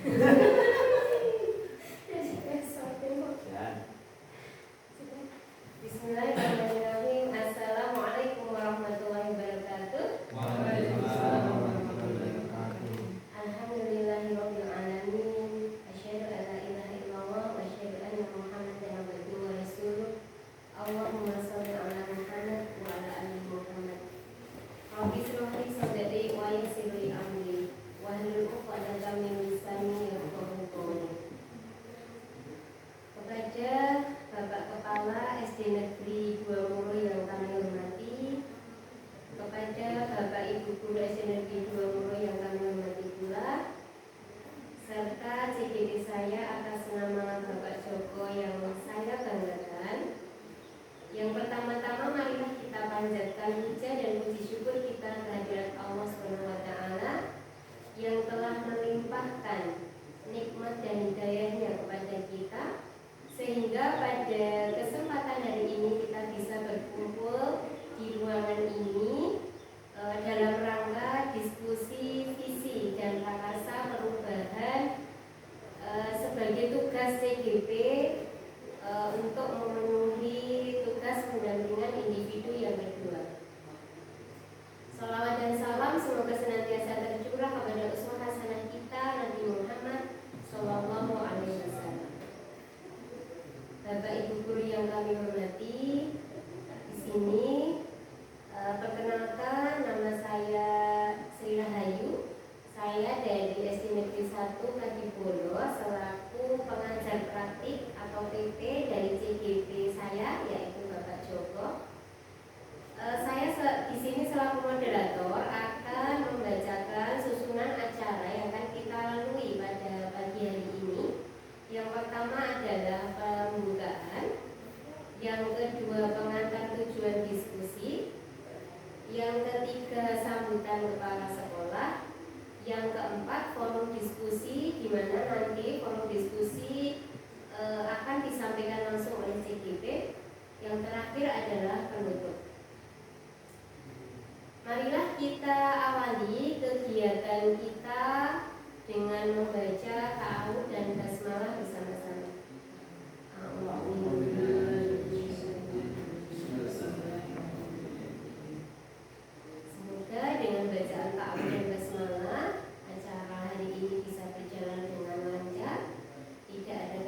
Bismillahirrahmanirrahim. Assalamualaikum warahmatullahi wabarakatuh. Waalaikumsalam warahmatullahi wabarakatuh. Alhamdulillahirabbil alamin. Asyhadu an la ilaha illallah wa asyhadu anna Muhammadan abduhu wa rasuluh. Allahumma shalli ala Muhammad wa ala ali Muhammad. Rabbi shrah li sadri wa yassir li amri wahlul 'uqdatam min lisani yafqahu qawli. Kepada Bapak Kepala SD Negeri 2 Muro yang kami hormati, kepada Bapak Ibu Guru SD Negeri 2 Muro yang kami hormati pula, serta CGD saya atas nama Bapak Joko yang saya banggakan. Yang pertama-tama marilah kita panjatkan puja dan puji syukur kita kehadirat Allah SWT yang telah melimpahkan nikmat dan hidayahnya kepada kita, sehingga pada kesempatan hari ini kita bisa berkumpul di ruangan ini dalam rangka diskusi visi dan prakarsa perubahan sebagai tugas CGP untuk memenuhi tugas pendampingan individu yang kedua. Salawat dan salam semoga senantiasa tercurah kepada uswah hasanah kita Nabi Muhammad Sallallahu Alaihi Wasallam. Bapak Ibu Guru yang kami hormati, di sini perkenalkan, nama saya Sri Rahayu. Saya dari SD Negeri 1 Kadipolo selaku pengajar praktik atau PP dari CGP saya, yaitu Bapak Joko. Saya di sini selaku moderator akan membacakan susunan acara yang akan kita lalui pada pagi hari ini. Yang pertama adalah pembukaan, yang kedua pengantar tujuan diskusi, yang ketiga sambutan kepala sekolah, yang keempat forum diskusi, di mana nanti forum diskusi akan disampaikan langsung oleh CGP. Yang terakhir adalah penutup. Marilah kita awali kegiatan kita dengan membaca ta'awudz dan basmalah bersama-sama. Semoga dengan bacaan ta'awudz dan basmalah acara hari ini bisa berjalan dengan lancar, tidak ada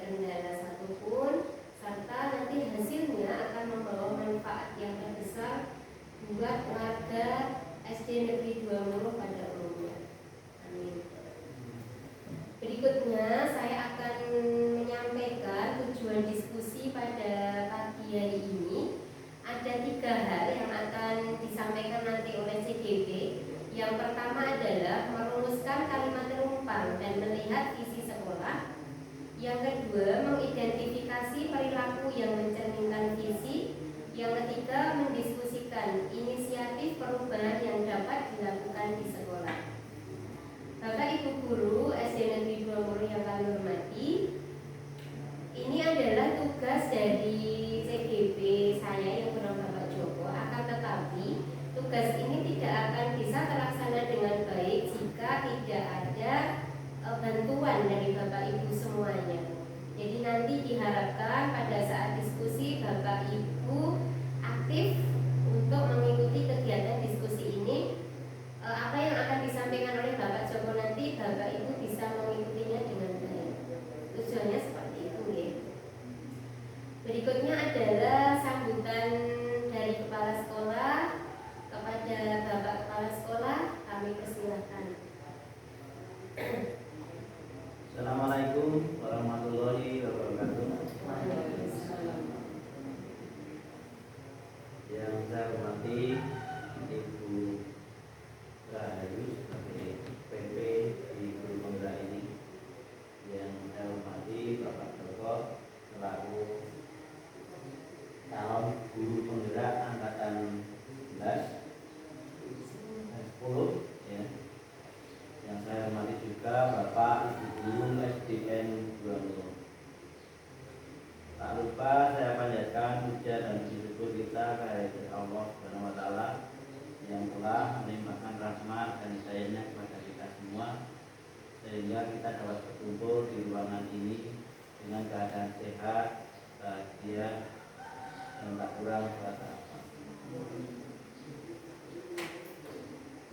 kendala satupun, serta nanti hasilnya akan membawa manfaat yang terbesar buat warga SD Negeri 2 Muro pada umumnya. Amin. Berikutnya saya akan menyampaikan tujuan diskusi pada pagi hari ini. Ada 3 hal yang akan disampaikan nanti oleh CGP. Yang pertama adalah merumuskan kalimat rumpang dan melihat visi sekolah. Yang kedua, mengidentifikasi perilaku yang mencerminkan visi. Yang ketiga, mendiskusikan inisiatif perubahan yang dapat dilakukan di sekolah. Bapak Ibu Guru SD Negeri 2 Muro yang kami hormati, ini adalah tugas dari CGP saya yang bernama Bapak Joko. Akan tetapi tugas ini tidak akan bisa terlaksana dengan baik jika tidak ada bantuan dari Bapak Ibu semuanya. Jadi nanti diharapkan pada saat diskusi Bapak Ibu aktif untuk mengikuti kegiatan diskusi ini. Apa yang akan disampaikan oleh Bapak Joko nanti Bapak Ibu bisa mengikutinya dengan baik. Tujuannya seperti itu ya. Berikutnya adalah sambutan dari kepala sekolah. Kepada Bapak Kepala Sekolah kami persilahkan. Assalamualaikum warahmatullahi wabarakatuh. sehingga kita dapat berkumpul di ruangan ini dengan keadaan sehat, bahagia, dan tak kurang suatu apa.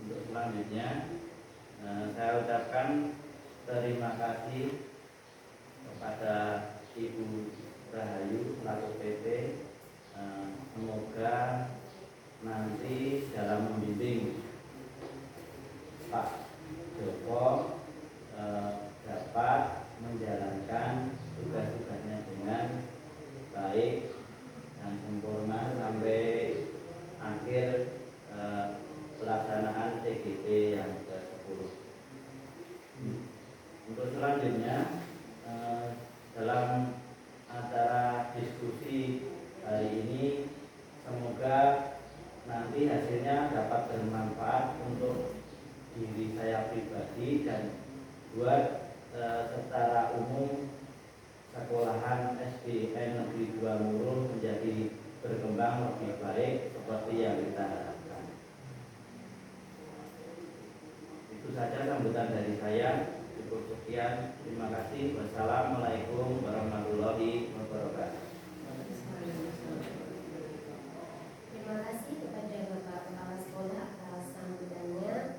Untuk selanjutnya saya ucapkan terima kasih kepada Ibu Rahayu selaku PP. Semoga nanti dalam membimbing Pak Joko dapat menjalankan tugas-tugasnya dengan baik dan sempurna sampai akhir pelaksanaan TGP yang ke-10. Untuk selanjutnya dalam acara diskusi hari ini semoga nanti hasilnya dapat bermanfaat untuk diri saya pribadi dan buat secara umum sekolahan SDN Negeri 2 Murung menjadi berkembang lebih baik seperti yang kita harapkan. Itu saja sambutan dari saya. Cukup sekian. Terima kasih. Wassalamualaikum warahmatullahi wabarakatuh. Terima kasih kepada Bapak Kepala Sekolah atas sambutannya.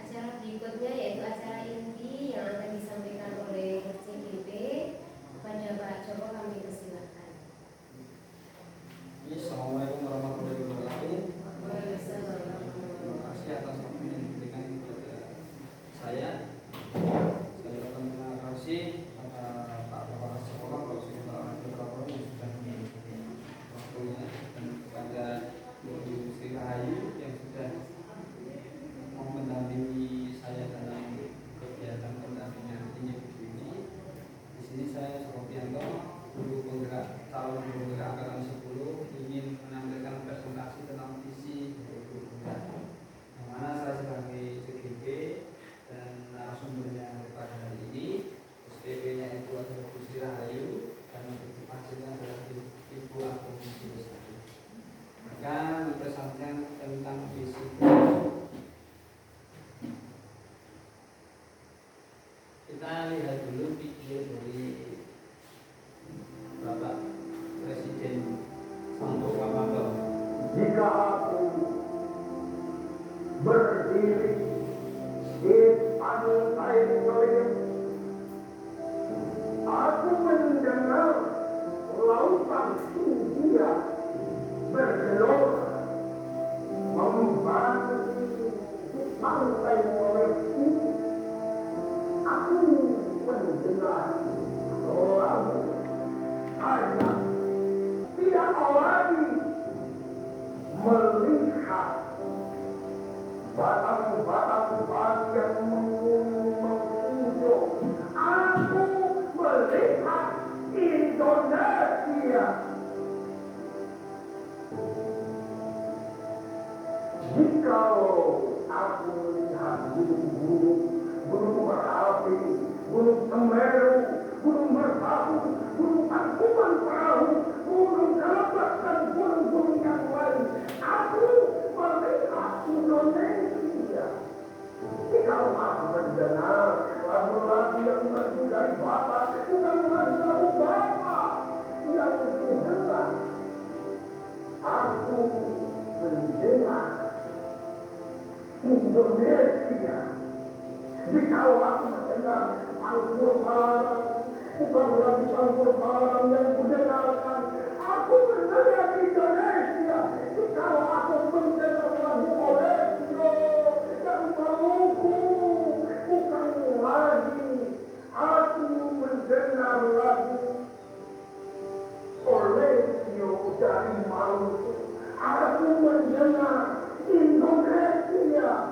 Acara berikutnya yaitu acara inti yang akan disampaikan oleh CGP. Kepada Pak Joko kami persilakan. Assalamualaikum warahmatullahi wabarakatuh. Waalaikumsalam. Terima kasih atas waktu yang diberikan kepada saya. Saya ucapkan terima kasih kepada Pak Kepala Sekolah Provinsi Prabowo yang sudah memberikan waktunya, dan kepada Ibu Sri Rahayu yang sudah mau mendampingi saya dalam kegiatan pendampingan ini. Di sini saya Sofianto, guru penggerak calon guru penggerak angkatan 10, ingin menampilkan presentasi tentang visi guru penggerak, yang mana saya sebagai CGP dan narasumbernya pada hari ini. SPP-nya itu adalah Bu Sri Rahayu dan motivasinya adalah Ibu Agung Sari. Maka mempresentasikan tentang visi. Kita lihat dulu video dari Bapak Presiden Santo Pamanggo. Jika aku berdiri di pantai Toyo, aku mendengar lautan India bergelora membantu di pantai Toyo. Aku mendengar lagu saya tidak lagi melihat batang-batang padi yang menghijau. Aku melihat Indonesia. Jikalau aku melihat gunung-gunung, gunung Merapi, gunung Semeru, gunung Merbabu, gunung Tangkuban Perahu, gunung Kelebat, dan gunung-gunung yang lain, aku melihat Indonesia. Jikalau aku mendengar lagu-lagu yang merdu dari Bapak, bukan lagu Bapak yang didengar, aku mendengar Indonesia. Jikalau aku mendengar panggung barang, bukan lagi panggung barang yang kudengarkan, aku mendengar Indonesia. Jikalau aku mendengar lagu Olesio dan Maluku, bukan lagi aku mendengar lagu Olesio dari Maluku, aku mendengar Indonesia.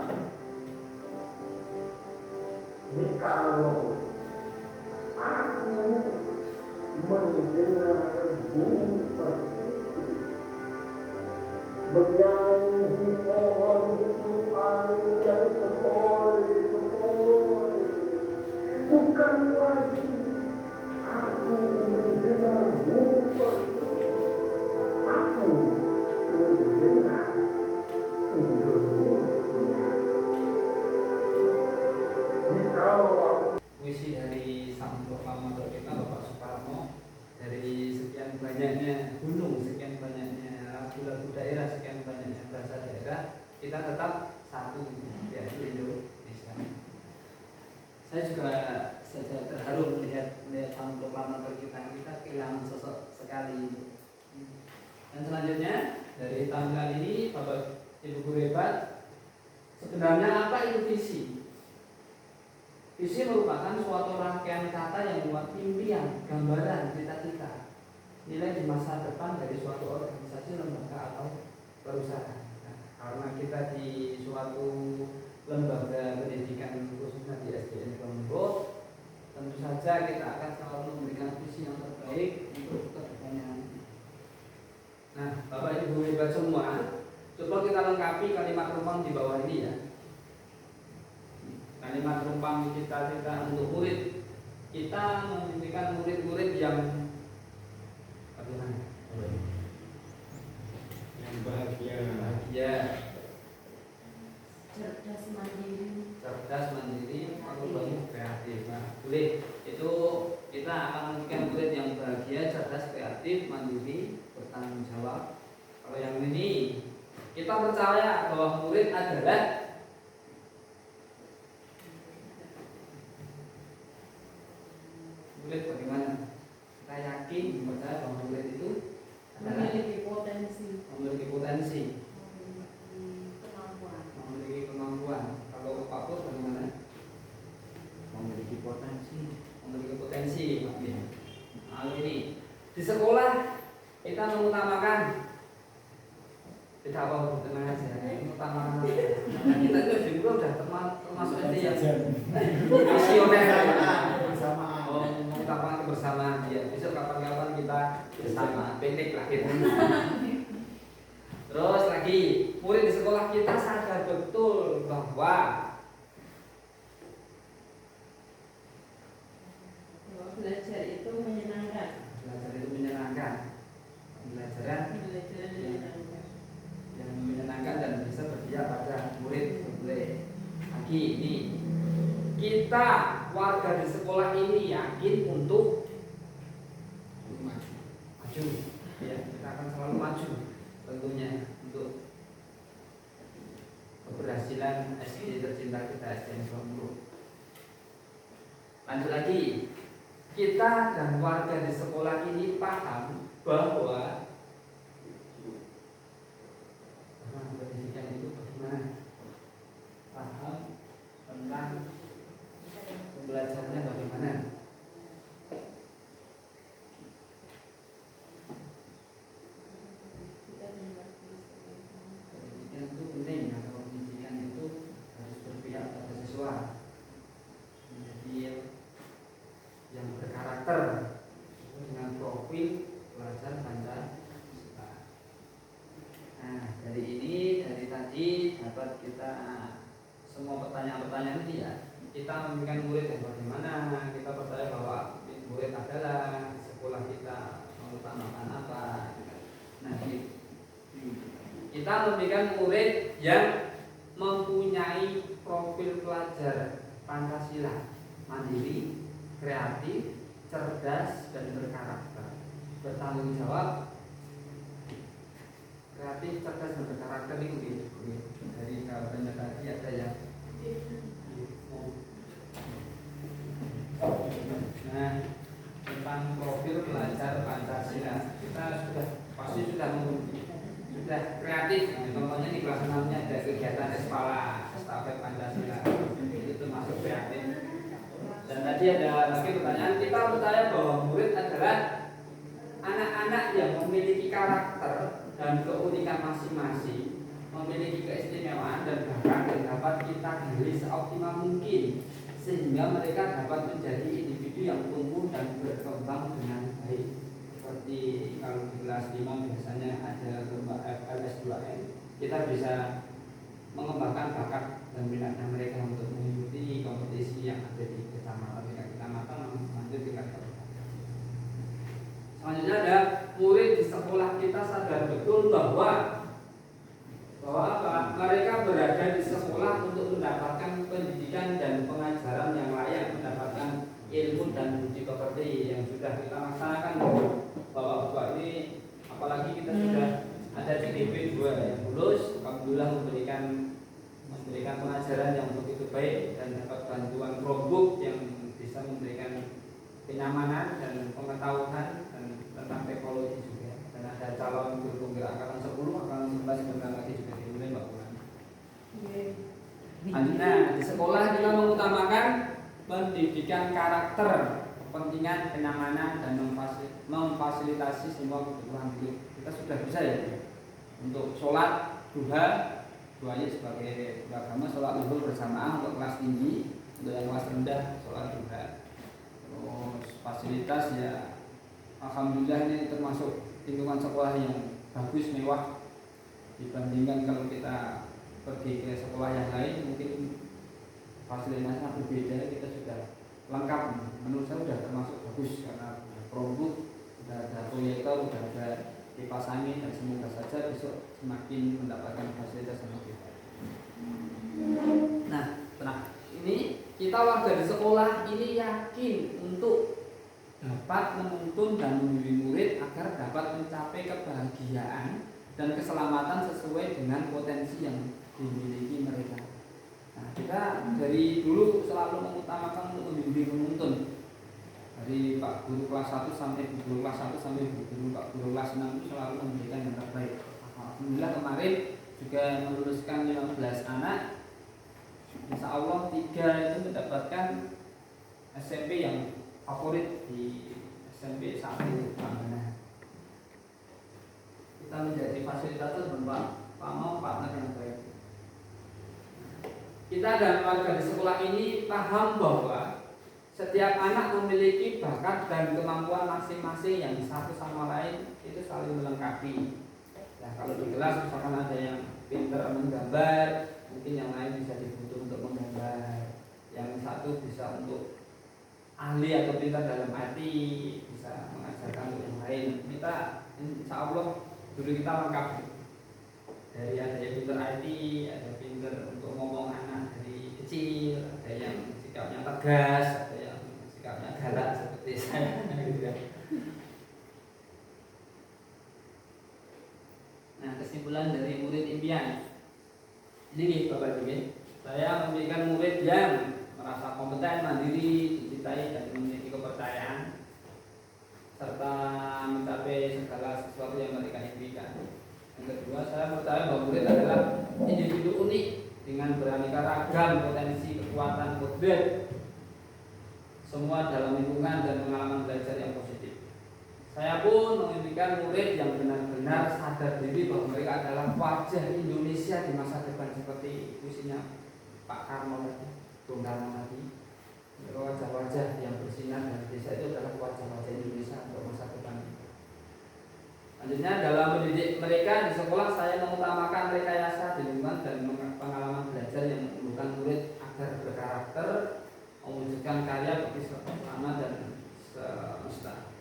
Jikalau aku mendengar bunyi persiku menyanyi pohon itu yang sepoi-sepoi, bukan lagi aku mendengar bunyi persiku, aku mendengar Indonesia. Jikalau aku puisi dari sang proklamator kita Bapak Soekarno, dari sekian banyaknya gunung, sekian banyaknya lagu-lagu daerah, sekian banyaknya bahasa daerah, kita tetap satu, yaitu Indonesia. Saya juga terharu melihat sang proklamator kita kehilangan sosok sekali. Dan selanjutnya dari tampilan ini Bapak Ibu guru hebat, sebenarnya apa itu visi? Visi merupakan suatu rangkaian kata yang membuat impian, gambaran, cita-cita, nilai di masa depan dari suatu organisasi, lembaga atau perusahaan. Nah, karena kita di suatu lembaga pendidikan khususnya di SDN Lombok, tentu saja kita akan selalu memberikan visi yang terbaik untuk kedepannya. Nah, Bapak Ibu hebat semua, coba kita lengkapi kalimat rumpang di bawah ini ya. Kalimat rumpang cita-cita untuk murid. Kita menjadikan murid-murid yang bagaimana? Yang bahagia. Bahagia, Cerdas mandiri. cerdas, mandiri, atau banyak kreatif. Nah, boleh. Itu kita akan menjadikan murid yang bahagia, cerdas, kreatif, mandiri, bertanggung jawab. Kalau yang ini kita percaya bahwa murid adalah murid bagaimana? Kita yakin percaya bahwa murid itu adalah Memiliki potensi. memiliki potensi, Kemampuan. memiliki kemampuan. Kalau Pak Pur bagaimana? Memiliki potensi. Memiliki potensi, maksudnya. Nah, ini di sekolah kita mengutamakan tidak apa tenang aja, mengutamakan karena kita itu di guru udah termasuk SD yang visioner. Bersamaan. Oh, mengutamakan kebersamaan ya. Besok kapan-kapan kita bersama pendek lah gitu. Terus lagi, murid di sekolah kita sadar betul bahwa belajar itu menyenangkan. belajar itu menyenangkan. Pembelajaran Menyenangkan. yang menyenangkan dan bisa berpihak pada murid. Boleh. Lagi ini kita warga di sekolah ini yakin untuk maju. Ya, kita akan selalu maju tentunya untuk keberhasilan SD tercinta kita, SDN Lombok. Lanjut lagi, kita dan warga di sekolah ini paham bahwa pendidikan itu bagaimana, paham tentang pembelajarannya bagaimana. Pendidikan itu penting, kalau pendidikan itu harus berpihak pada siswa, menjadi yang berkarakter dengan profil pelajar Pancasila. Nah, dari tadi dapat kita semua pertanyaan-pertanyaan ini ya, kita memberikan murid yang bagaimana, kita percaya bahwa murid adalah sekolah kita mengutamakan apa. Nah, kita memberikan murid yang mempunyai profil pelajar Pancasila, mandiri, kreatif, cerdas, dan berkarakter, bertanggung jawab. Kreatif, cerdas, dan berkarakter itu dari jawabannya tadi ada yang nah, tentang profil pelajar Pancasila kita sudah kreatif. Contohnya di kelas 6-nya ada kegiatan Espala, estafet Pancasila, itu termasuk kreatif. Dan tadi ada lagi pertanyaan, kita percaya bahwa murid adalah anak-anak yang memiliki karakter dan keunikan masing-masing, memiliki keistimewaan dan bakat yang dapat kita gali seoptimal mungkin, sehingga mereka dapat menjadi individu yang tumbuh dan berkembang dengan baik. Seperti kalau di kelas 5 biasanya ada lomba FLS2N, kita bisa mengembangkan bakat dan minatnya mereka untuk mengikuti kompetisi yang ada di kecamatan lanjut tingkat kabupaten. Selanjutnya ada murid di sekolah kita sadar betul bahwa apa? Mereka berada di sekolah untuk mendapatkan pendidikan dan pengajaran yang layak, mendapatkan terbaik dan dapat bantuan Chromebook yang bisa memberikan kenyamanan dan pengetahuan dan tentang teknologi juga. Dan ada calon guru penggerak angkatan 10, angkatan 11 sebentar lagi juga dimulai Mbak Puan. Selanjutnya di sekolah kita mengutamakan pendidikan karakter, kepentingan, kenyamanan dan memfasilitasi semua kebutuhan hidup. Kita sudah bisa ya untuk sholat duha, duanya sebagai agama, sholat zuhur bersamaan untuk kelas tinggi, untuk yang kelas rendah sholat duha. Terus fasilitas ya alhamdulillah ini termasuk lingkungan sekolah yang bagus, mewah dibandingkan kalau kita pergi ke sekolah yang lain mungkin fasilitasnya berbeda. Kita sudah lengkap, menurut saya sudah termasuk bagus karena Chromebook, sudah ada proyektor, sudah ada kipas angin, dan semoga saja besok semakin mendapatkan fasilitas yang lebih baik. Nah, ini kita warga di sekolah ini yakin untuk dapat menuntun dan membimbing murid agar dapat mencapai kebahagiaan dan keselamatan sesuai dengan potensi yang dimiliki mereka. Nah, kita dari dulu selalu mengutamakan untuk membimbing menuntun. Dari Pak Guru kelas 1 sampai Bu Guru kelas 1 sampai Bu Guru Pak Guru kelas 6 itu selalu memberikan yang terbaik. Alhamdulillah kemarin juga meluluskan 15 anak. Insya Allah 3 itu mendapatkan SMP yang favorit di SMP 1 Prambanan. Kita menjadi fasilitator dan Pak mau partner yang baik. Kita dan warga di sekolah ini paham bahwa setiap anak memiliki bakat dan kemampuan masing-masing yang satu sama lain itu saling melengkapi. Nah, kalau di kelas misalkan ada yang pintar menggambar, mungkin yang lain bisa dibutuh untuk menggambar. Yang satu bisa untuk ahli atau pintar dalam IT, bisa mengajarkan untuk yang lain. Kita insya Allah dulu kita lengkap. Dari ada yang pintar IT, ada pintar untuk ngomong anak dari kecil, ada yang sikapnya tegas, ada yang sikapnya galak seperti saya. Nah, kesimpulan dari murid impian ini Bapak Ibu, saya memberikan murid yang merasa kompeten, mandiri, dicintai dan memiliki kepercayaan serta mencapai segala sesuatu yang mereka impikan. Yang kedua, saya percaya bahwa murid adalah individu unik dengan beraneka ragam potensi, kekuatan, kodrat, semua dalam lingkungan dan pengalaman belajar yang positif. Saya pun memimpikan murid yang benar-benar sadar diri bahwa mereka adalah wajah Indonesia di masa depan seperti puisinya Pak Karno tadi, Bung Karno tadi. Wajah-wajah yang bersinar dan desa itu adalah wajah-wajah Indonesia untuk masa depan. Selanjutnya dalam mendidik mereka di sekolah, saya mengutamakan rekayasa di lingkungan dan pengalaman belajar yang menumbuhkan murid agar berkarakter, mewujudkan karya bagi selama dan semesta.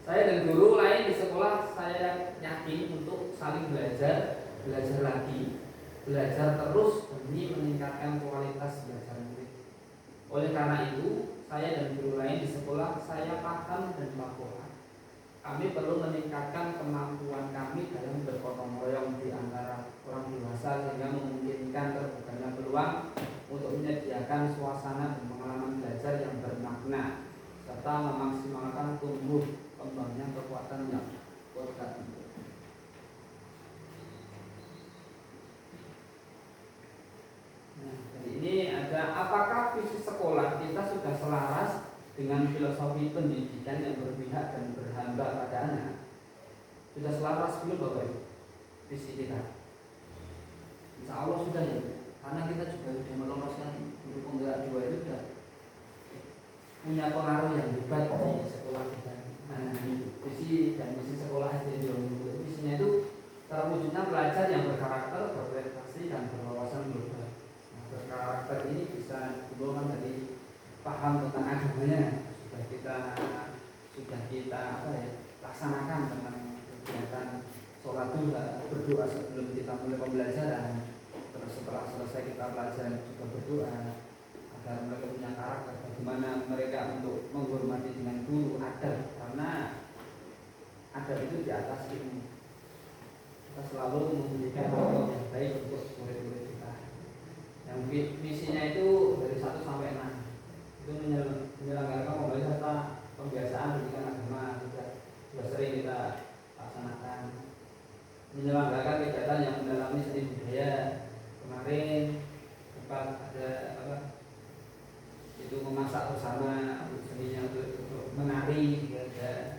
Saya dan guru lain di sekolah saya yakin untuk saling belajar lagi, belajar terus demi meningkatkan kualitas belajar murid. Oleh karena itu, saya dan guru lain di sekolah saya paham dan bahwa kami perlu meningkatkan kemampuan kami dalam bergotong royong di antara orang dewasa sehingga memungkinkan terbukanya peluang untuk menyediakan suasana dan pengalaman belajar yang bermakna serta memaksimalkan tumbuh kembangnya kekuatan yang kuat. Nah, jadi ini ada apakah visi sekolah kita sudah selaras dengan filosofi pendidikan yang berpihak dan berhamba pada anak? Sudah selaras belum Bapak Ibu visi kita? Insya Allah sudah ya, karena kita juga sudah meloloskan guru penggerak 2 itu sudah punya pengaruh yang hebat di sekolah kita. Nah, visi dan misi sekolah SD 2020 visinya itu terwujudnya pelajar yang berkarakter, berprestasi dan berwawasan global. Nah, berkarakter ini bisa dibawahkan dari paham tentang agamanya, sudah kita laksanakan tentang kegiatan sholat duha, berdoa sebelum kita mulai pembelajaran, terus setelah selesai kita pelajaran juga berdoa agar mereka punya karakter, bagaimana mereka untuk menghormati dengan guru, adab, karena adab itu di atas ilmu. Kita selalu memberikan contoh yang baik untuk murid-murid kita. Yang misinya itu dari 1 sampai 6 itu menyelenggarakan kembali serta pembiasaan pendidikan agama sudah sering kita laksanakan. Menyelenggarakan kegiatan yang mendalami seni budaya. Kemarin sempat ada itu memasak bersama, seninya untuk menari, ya.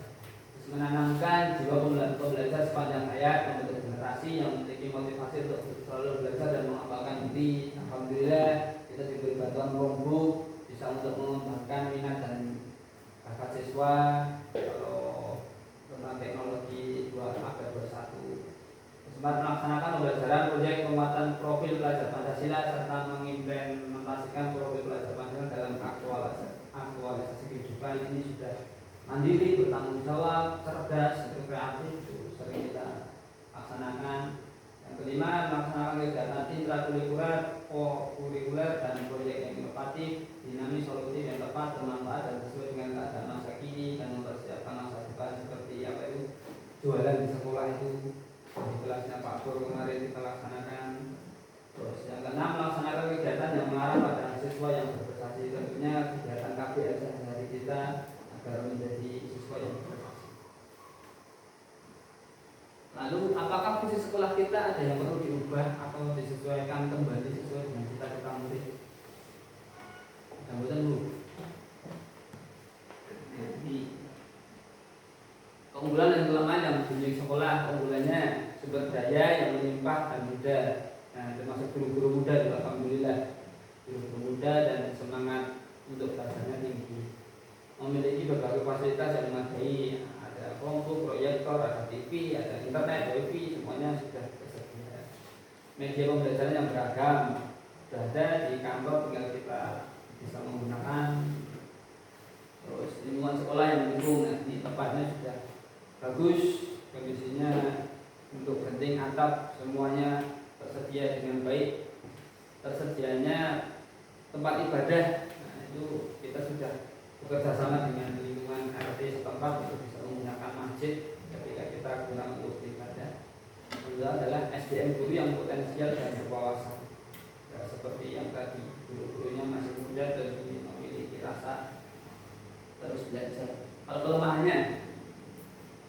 Terus menanamkan jiwa pembelajar sepanjang hayat, membentuk generasi yang memiliki motivasi untuk selalu belajar dan mengembangkan diri. Alhamdulillah kita diberi bantuan Chromebook, bisa untuk mengembangkan minat dan bakat siswa. Kalau tentang teknologi 2 sempat melaksanakan pembelajaran proyek penguatan profil pelajar Pancasila serta mengimplementasikan profil pelajar Pancasila dalam aktualisasi kehidupan. Ini sudah mandiri, bertanggung jawab, cerdas, kreatif, itu sering kita laksanakan. Yang kelima, melaksanakan kegiatan intrakurikuler dan proyek yang inovatif, dinamis, solutif, yang tepat, bermanfaat dan sesuai dengan keadaan masa kini dan mempersiapkan masa depan seperti apa itu jualan di sekolah itu. Di kelasnya Pak Pur kemarin kita laksanakan. Terus yang keenam, melaksanakan kegiatan yang mengarah pada siswa yang berprestasi. Tentunya kegiatan KBS dari kita agar menjadi siswa yang berprestasi. Lalu apakah visi sekolah kita ada yang perlu diubah atau disesuaikan kembali sesuai dengan cita-cita murid? Gambaran dulu. Keunggulan dan kelemahan yang dimiliki sekolah, keunggulannya sumber daya yang melimpah dan mudah. Nah, termasuk guru-guru muda juga, alhamdulillah. Guru-guru muda dan semangat untuk belajarnya tinggi. Memiliki berbagai fasilitas yang memadai, ada Chromebook, proyektor, ada TV, ada internet, wifi, semuanya sudah tersedia. Media pembelajaran yang beragam sudah ada di kantor, tinggal kita bisa menggunakan. Terus lingkungan sekolah yang mendukung, di tempatnya sudah bagus, kondisinya untuk genting atap semuanya tersedia dengan baik. Tersedianya tempat ibadah, nah itu kita sudah bekerja sama dengan lingkungan RT setempat untuk bisa menggunakan masjid ketika kita gunakan untuk ibadah. Kedua adalah SDM guru yang potensial dan berwawasan, ya, seperti yang tadi, guru-gurunya masih muda dan memiliki rasa terus belajar. Kalau kelemahannya,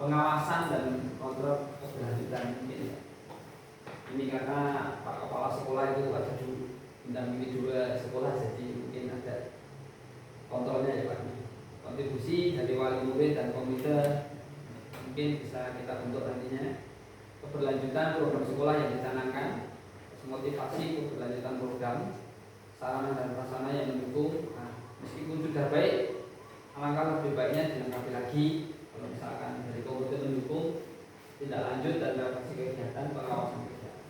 pengawasan dan kontrol keberlanjutan mungkin. Ini karena Pak Kepala Sekolah itu ada mendampingi 2 sekolah, jadi mungkin ada kontrolnya ya Pak. Kontribusi dari wali murid dan komite mungkin bisa kita bentuk nantinya. Keberlanjutan program sekolah yang dicanangkan, motivasi keberlanjutan program, sarana dan prasarana yang mendukung. Nah, meskipun sudah baik, alangkah lebih baiknya dilengkapi lagi. Kalau misalkan dari komite mendukung tindak lanjut dan realisasi kegiatan pengawasan kegiatan.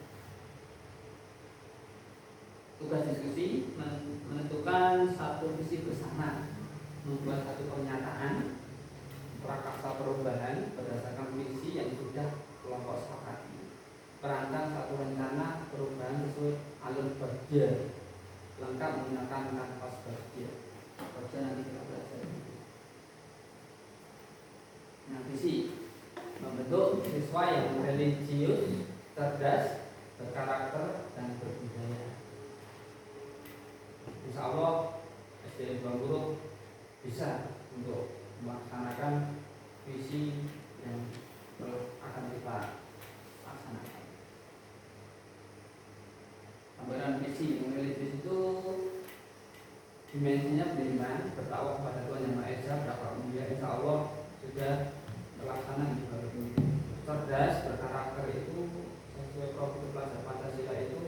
Tugas diskusi menentukan satu visi bersama, membuat satu pernyataan prakarsa perubahan berdasarkan visi yang sudah kelompok sepakati, merancang satu rencana perubahan sesuai alur kerja lengkap menggunakan kanvas kerja nanti kita belajar. Nah, visi membentuk siswa yang religius, cerdas, berkarakter, dan berbudaya. Insya Allah SDN Bangurung bisa untuk melaksanakan visi yang akan kita laksanakan. Gambaran visi religius itu dimensinya beriman, bertakwa kepada Tuhan Yang Maha Esa, bertakwa mulia. Insya Allah sudah terlaksana di bawah ini. Cerdas, berkarakter itu sesuai profil pelajar Pancasila itu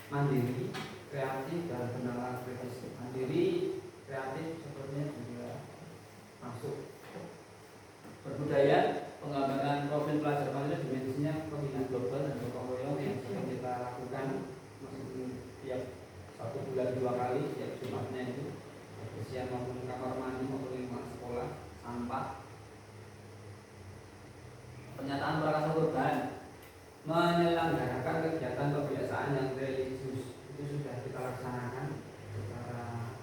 mandiri, kreatif, dan bernalar kritis. Mandiri, kreatif sepertinya juga masuk. Berbudaya, pengembangan profil pelajar Pancasila dimensinya pembinaan global dan gotong royong yang sedang kita lakukan meskipun tiap 1 bulan 2 kali setiap Jumatnya itu kebersihan maupun kamar mandi maupun lingkungan sekolah, sampah. Pernyataan prakarsa perubahan menyelenggarakan kegiatan kebiasaan yang religius itu sudah kita laksanakan secara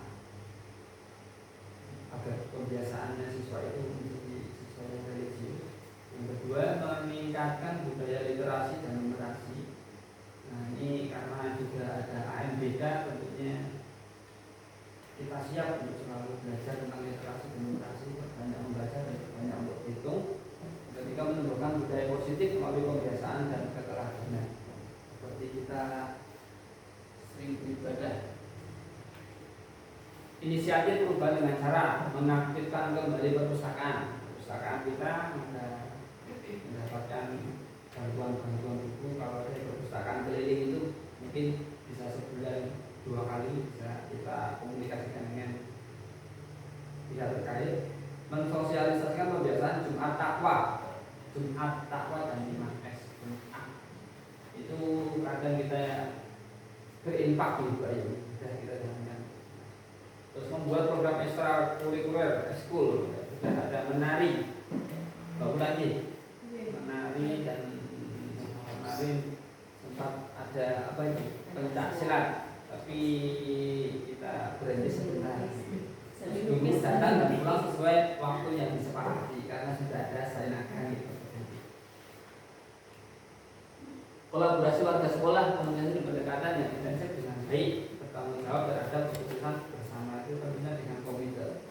agar kebiasaannya siswa itu menjadi siswa yang religius. Yang kedua, meningkatkan budaya literasi dan numerasi. Nah, ini karena juga ada AMBK Artinya kita siap untuk selalu belajar tentang literasi demokrasi, banyak membaca dan banyak untuk hitung ketika menumbuhkan budaya positif melalui kebiasaan dan keteladanan. Seperti kita sering beribadah. Inisiatif perubahan dengan cara mengaktifkan kembali perpustakaan. Perpustakaan kita mendapatkan bantuan buku. Kalau dari perpustakaan keliling itu mungkin bisa sebulan 2 kali bisa kita komunikasikan dengan pihak terkait. Mensosialisasikan kebiasaan Jumat Takwa dan 5S Jumat. Itu kadang kita berinfak di Bayu, sudah kita jalankan. Terus membuat program ekstrakurikuler, ekskul, sudah ada menari, bagus lagi, menari dan kemarin sempat ada apa itu pencak silat, tapi kita berhenti sebentar. Ini datang dan pulang sesuai waktu yang disepakati karena sudah ada sainakan gitu. Kolaborasi warga sekolah kemudian pendekatan yang intensif dengan baik, bertanggung jawab terhadap keputusan bersama itu tentunya dengan komite.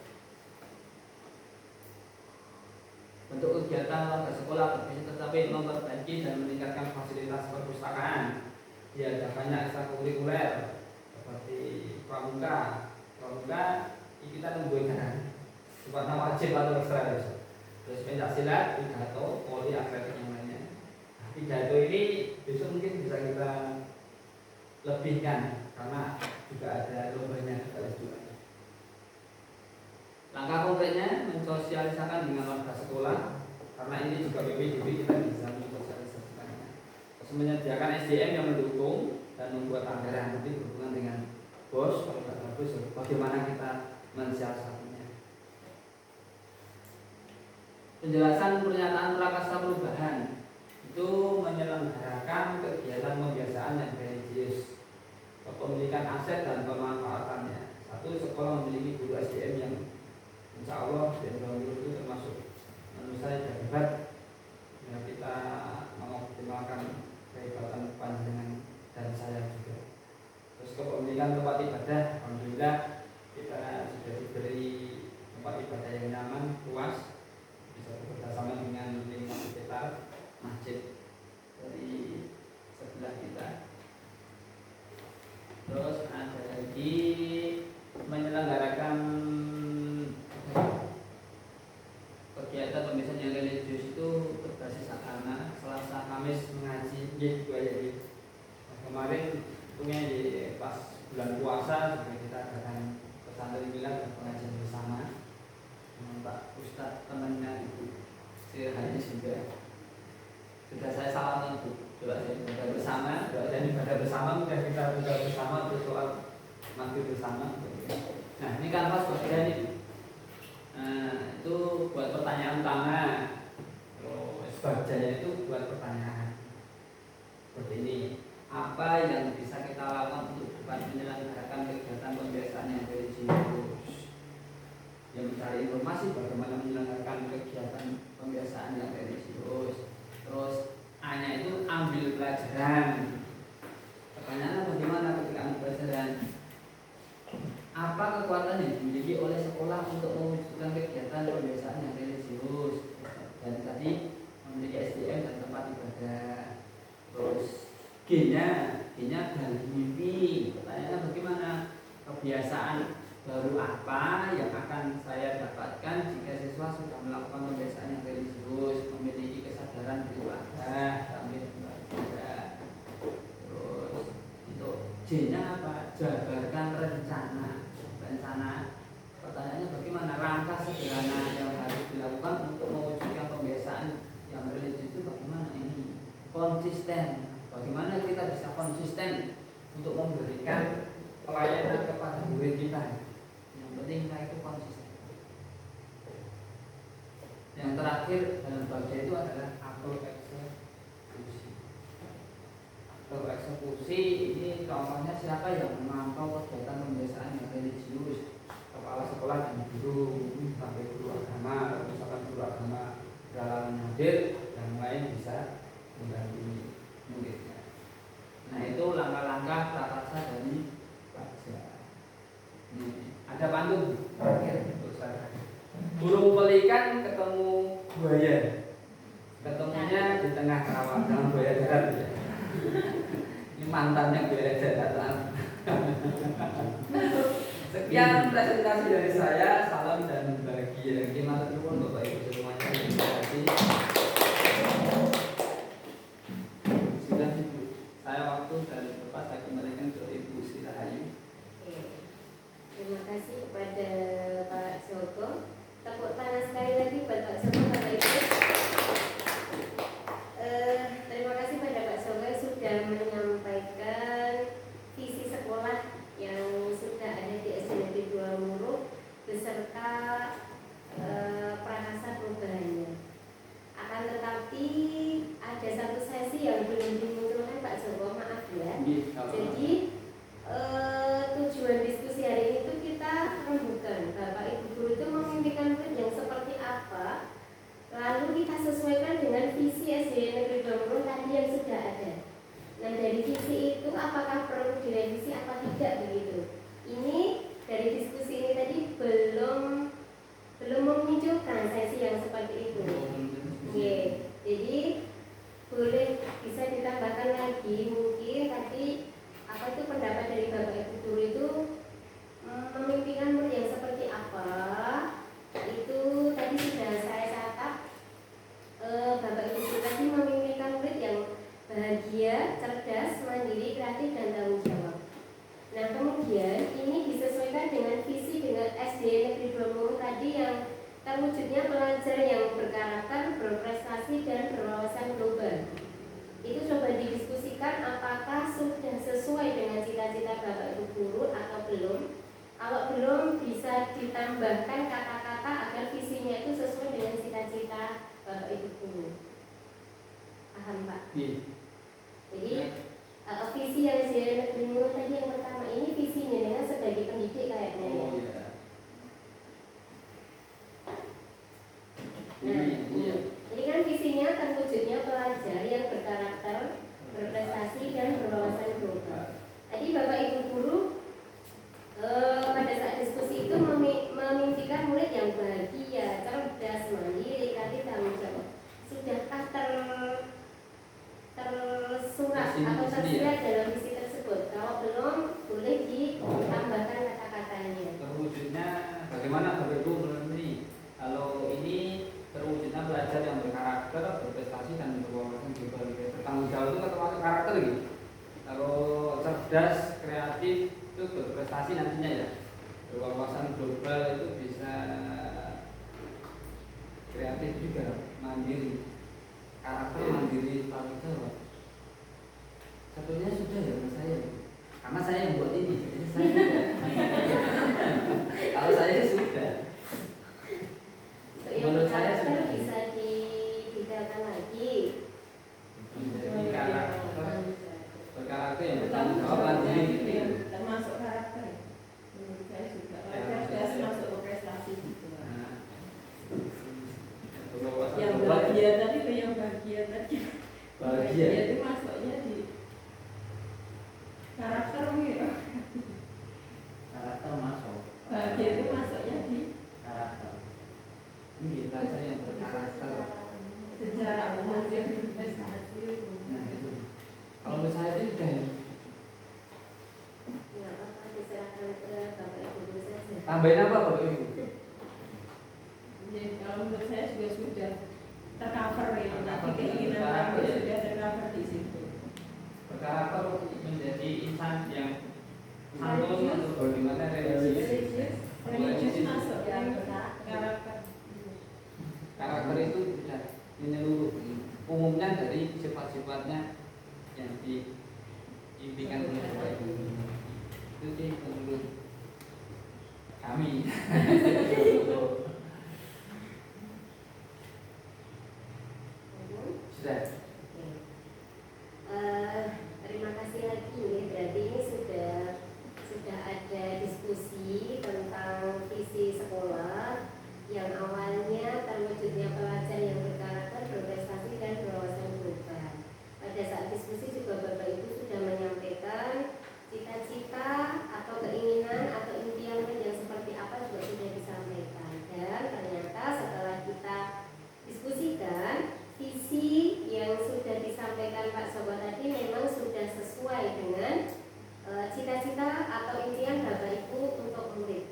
Bentuk kegiatan warga sekolah berbeda tetapi memperbaiki dan meningkatkan fasilitas perpustakaan. Diadakannya ekstrakurikuler seperti pramuka kita membuatkan sifatnya wajib atau ekstra. Terus pencak silat, pidato, poli, akreditasi yang lainnya. Pidato ini besok mungkin bisa kita lebihkan karena juga ada lombanya kita juga. Langkah konkretnya mensosialisakan dengan warga sekolah karena ini juga PPDB kita bisa mensosialisasikannya. Terus menyediakan SDM yang mendukung dan membuat anggaran nanti berhubungan dengan bos kalau nggak bagus bagaimana kita mensiasatinya. Penjelasan pernyataan prakasa perubahan itu menyelenggarakan kegiatan pembiasaan yang religius, kepemilikan aset dan pemanfaatannya. Satu, sekolah memiliki guru SDM yang insya Allah dan guru itu termasuk menurut saya hebat. Ya, kita mengoptimalkan kehebatan panjenengan dan saya juga. Terus kepemilikan tempat ibadah, alhamdulillah kita sudah diberi tempat ibadah yang nyaman, luas, bisa bekerjasama dengan lingkungan sekitar masjid dari sebelah kita. Terus ada lagi menyelenggarakan kegiatan pembiasaan yang religius itu berbasis agama. Selasa, Kamis mengaji, kemarin punya di pas bulan puasa juga kita adakan pesantren bilang dan pengajian bersama dengan Pak Ustadz temannya Ibu Sri Hadis juga. Sudah saya salamkan Bu, doa saya ibadah bersama, doa dan ibadah bersama, sudah kita buka bersama untuk soal maghrib bersama. Nah ini kan pas bagian ini, itu buat pertanyaan utama. Sebagainya itu buat pertanyaan seperti ini. Apa yang bisa kita lakukan untuk dapat menyelenggarakan kegiatan pembiasaan yang religius? Yang mencari informasi bagaimana menyelenggarakan kegiatan pembiasaan yang religius. Terus hanya itu ambil pelajaran. Pertanyaannya bagaimana ketika ambil pelajaran? Apa kekuatan yang dimiliki oleh sekolah untuk mewujudkan kegiatan pembiasaan yang religius? Dan tadi memiliki SDM dan tempat ibadah. Terus G-nya dari mimpi. Pertanyaannya bagaimana? Kebiasaan baru apa yang akan saya dapatkan jika siswa sudah melakukan pembiasaan yang religius, memiliki kesadaran beribadah, sambil beribadah. Terus untuk J-nya apa? Jabarkan rencana. Pertanyaannya bagaimana langkah sederhana yang harus dilakukan untuk mewujudkan pembiasaan yang religius itu bagaimana ini? Konsisten. Bagaimana kita bisa konsisten untuk memberikan pelayanan kepada murid kita? Yang penting kita itu konsisten. Yang terakhir dalam bagian itu adalah aktor eksekusi. Aktor eksekusi ini contohnya siapa yang memantau kegiatan pembiasaan yang religius? Kepala sekolah dan guru, sampai guru agama, misalkan guru agama dalam hadir, yang lain bisa mendampingi muridnya. Nah itu langkah-langkah prakarsa dari pelajar. Sekian presentasi dari saya, salam dan bahagia. Gimana teman Bapak Ibu semuanya? Terima kasih. Sudah Ibu, saya waktu dari Bapak saya kembalikan ke Ibu Sirahayu. Oke. Terima kasih kepada Pak Joko. Tepuk tangan sekali lagi buat Pak Joko, Bapak Ibu. Terima kasih pada Pak Joko yang sudah menyampaikan visi sekolah yang sudah ada di SD Negeri 2 Muruk beserta prakasa perubahannya. Akan tetapi ada satu sesi yang belum dimunculkan Pak Joko, maaf ya. Jadi tujuan diskusi hari ini itu kita rembukan Bapak Ibu guru itu memimpikan murid yang seperti apa, lalu kita sesuaikan dengan visi SD Negeri 2 Muruk tadi yang sudah ada. Nah dari visi itu apakah perlu direvisi apa tidak begitu? Ini dari diskusi ini tadi belum memunculkan sesi yang seperti itu. Jadi boleh bisa ditambahkan lagi mungkin tadi apa itu pendapat dari Bapak Ibu guru itu memimpikan murid yang seperti apa? Itu tadi sudah saya catat. Bapak Ibu guru tadi memimpikan murid yang bahagia, cerdas, mandiri, kreatif, dan tanggung jawab. Nah kemudian ini disesuaikan dengan visi dengan SD Negeri 2 Muruk tadi yang terwujudnya pelajar yang berkarakter, berprestasi, dan berwawasan global. Itu coba didiskusikan apakah sudah sesuai dengan cita-cita Bapak Ibu guru atau belum. Kalau belum bisa ditambahkan kata-kata agar visinya itu sesuai dengan cita-cita Bapak Ibu guru. Paham Pak? Jadi visi yang saya Negeri Muruk tadi yang pertama ini visinya dengan sebagai pendidik kayaknya. Nah, ini kan visinya terwujudnya pelajar yang berkarakter, berprestasi dan berwawasan global. Tadi Bapak Ibu guru pada saat diskusi itu memimpikan murid yang bahagia, cerdas, mandiri, kreatif, tanggung jawab. Sudahkah tersurat atau tersirat dalam visi tersebut? Kalau belum, boleh ditambahkan kata-katanya. Terwujudnya bagaimana Bapak Ibu menurut ini? Kalau ini terwujudnya pelajar yang berkarakter, berprestasi, dan berwawasan global. Bertanggung jawab itu termasuk karakter gitu. Kalau cerdas, kreatif itu berprestasi nantinya ya. Berwawasan global itu bisa kreatif juga, mandiri. Karakter mandiri, tanggung jawab. Satunya sudah ya menurut saya. Karena saya yang buat ini, jadi saya sudah. Kalau saya sudah. Menurut saya sudah bisa didetailkan lagi. Menjadi karakter, berkarakter yang bertanggung jawab mandiri. Termasuk karakter. Menurut saya juga. Cerdas masuk ke prestasi gitu. Yang bahagia tadi ke yang bahagia tadi. Bahagia itu masuknya di karakter gitu. Karakter masuk. Bahagia itu masuknya di Karakter. ini belajar yang berkarakter. sejarah belajar prestasi. Nah itu. Kalau menurut saya itu sudah ya. Ya, apa diserahkan ke Bapak Ibu guru saja. Tambahin apa Bapak Ibu? Jadi kalau menurut saya juga sudah tercover itu. Nanti Tercover. keinginan Tercover, kami ya. sudah tercover di situ. Berkarakter menjadi insan yang santun atau bagaimana religius. Religius masuk yang karakter. Karakter itu sudah menyeluruh. Umumnya dari sifat-sifatnya yang diimpikan oleh Bapak Ibu. Itu sih menurut kami. Sudah. Terima kasih lagi ya. Berarti ini sudah ada diskusi tentang visi sekolah yang awalnya terwujudnya pelajar yang berkarakter, berprestasi, dan berwawasan global. Pada saat diskusi juga Bapak Ibu sudah menyampaikan cita-cita atau keinginan atau impian yang seperti apa juga sudah disampaikan. Dan ternyata setelah kita diskusikan, visi yang sudah disampaikan Pak Joko tadi memang sudah sesuai dengan cita-cita atau impian Bapak Ibu untuk murid.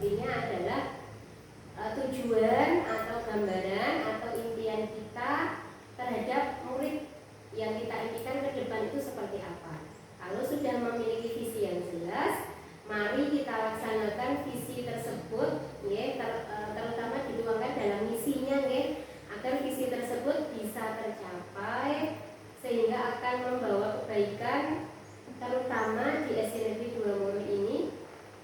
intinya adalah tujuan atau gambaran atau impian kita terhadap murid yang kita impikan ke depan itu seperti apa. Kalau sudah memiliki visi yang jelas, mari kita laksanakan visi tersebut, terutama dituangkan dalam misinya, agar visi tersebut bisa tercapai sehingga akan membawa kebaikan, terutama di SD Negeri 2 Moro ini,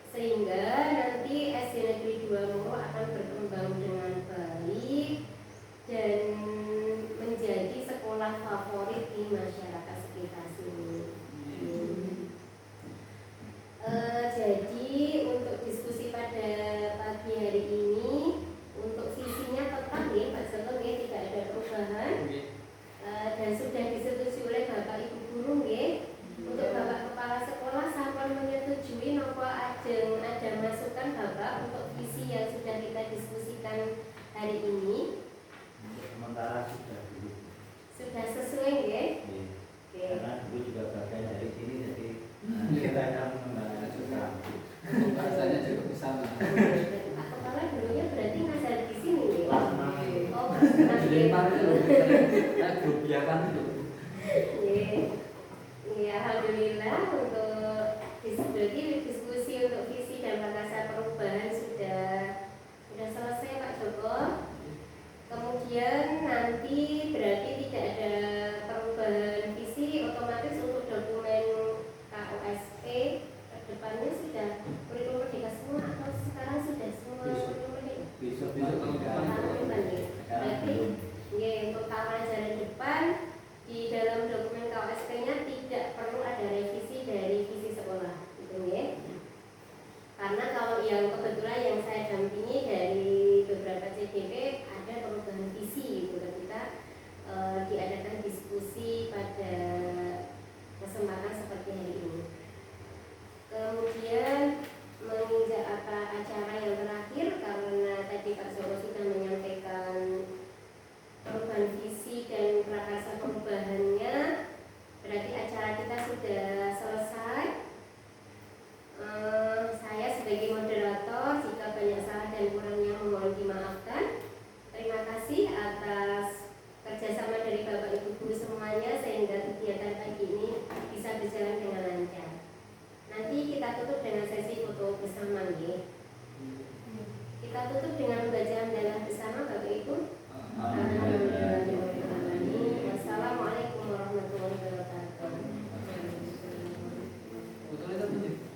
sehingga nanti SD Negeri 2 Moro akan berkembang dengan baik dan menjadi sekolah favorit di masyarakat sekitar sini. Jadi untuk diskusi pada pagi hari ini, untuk visinya tetap ya Pak Seto, tidak ada perubahan, dan sudah disetujui oleh Bapak Ibu Guru ya. Untuk Bapak Kepala Sekolah sampun menyetujui nopo ajeng ada masukan Bapak untuk visi yang sudah kita diskusikan hari ini. Sementara sudah dulu. Sudah sesuai ya? Oke. Karena dulu juga bagian dari sini, jadi kita akan mengembangkan juga. Bahasanya cukup di sana. Pak Kepala dulunya berarti ngajar di sini ya? Plasma. Oh, plasma. Jadi itu, saya grup biarkan itu. Ya, alhamdulillah untuk diskusi untuk visi dan batasan perubahan sudah selesai Pak Joko. Kemudian nanti berarti tidak ada perubahan visi, otomatis untuk dokumen KOSP ke depannya sudah kurikulum merdeka semua atau sekarang sudah semua kurikulum merdeka? Besok tahun depan. Berarti ya, untuk tahun ajaran depan di dalam dokumen KOSP-nya tidak perlu ada revisi dari visi sekolah, gitu ya. Karena kalau yang kebetulan yang saya dampingi dari beberapa CDP ada perubahan visi, gitu ketika diadakan diskusi pada kesempatan seperti hari ini. Kemudian menginjak acara yang terakhir, karena tadi Pak Joko sudah menyampaikan perubahan visi dan prakarsa perubahannya, berarti acara kita sudah selesai. Saya sebagai moderator, jika banyak salah dan kurangnya mohon dimaafkan. Terima kasih atas kerjasama dari Bapak Ibu Guru semuanya sehingga kegiatan pagi ini bisa berjalan dengan lancar. Nanti kita tutup dengan sesi foto bersama ya. Kita tutup dengan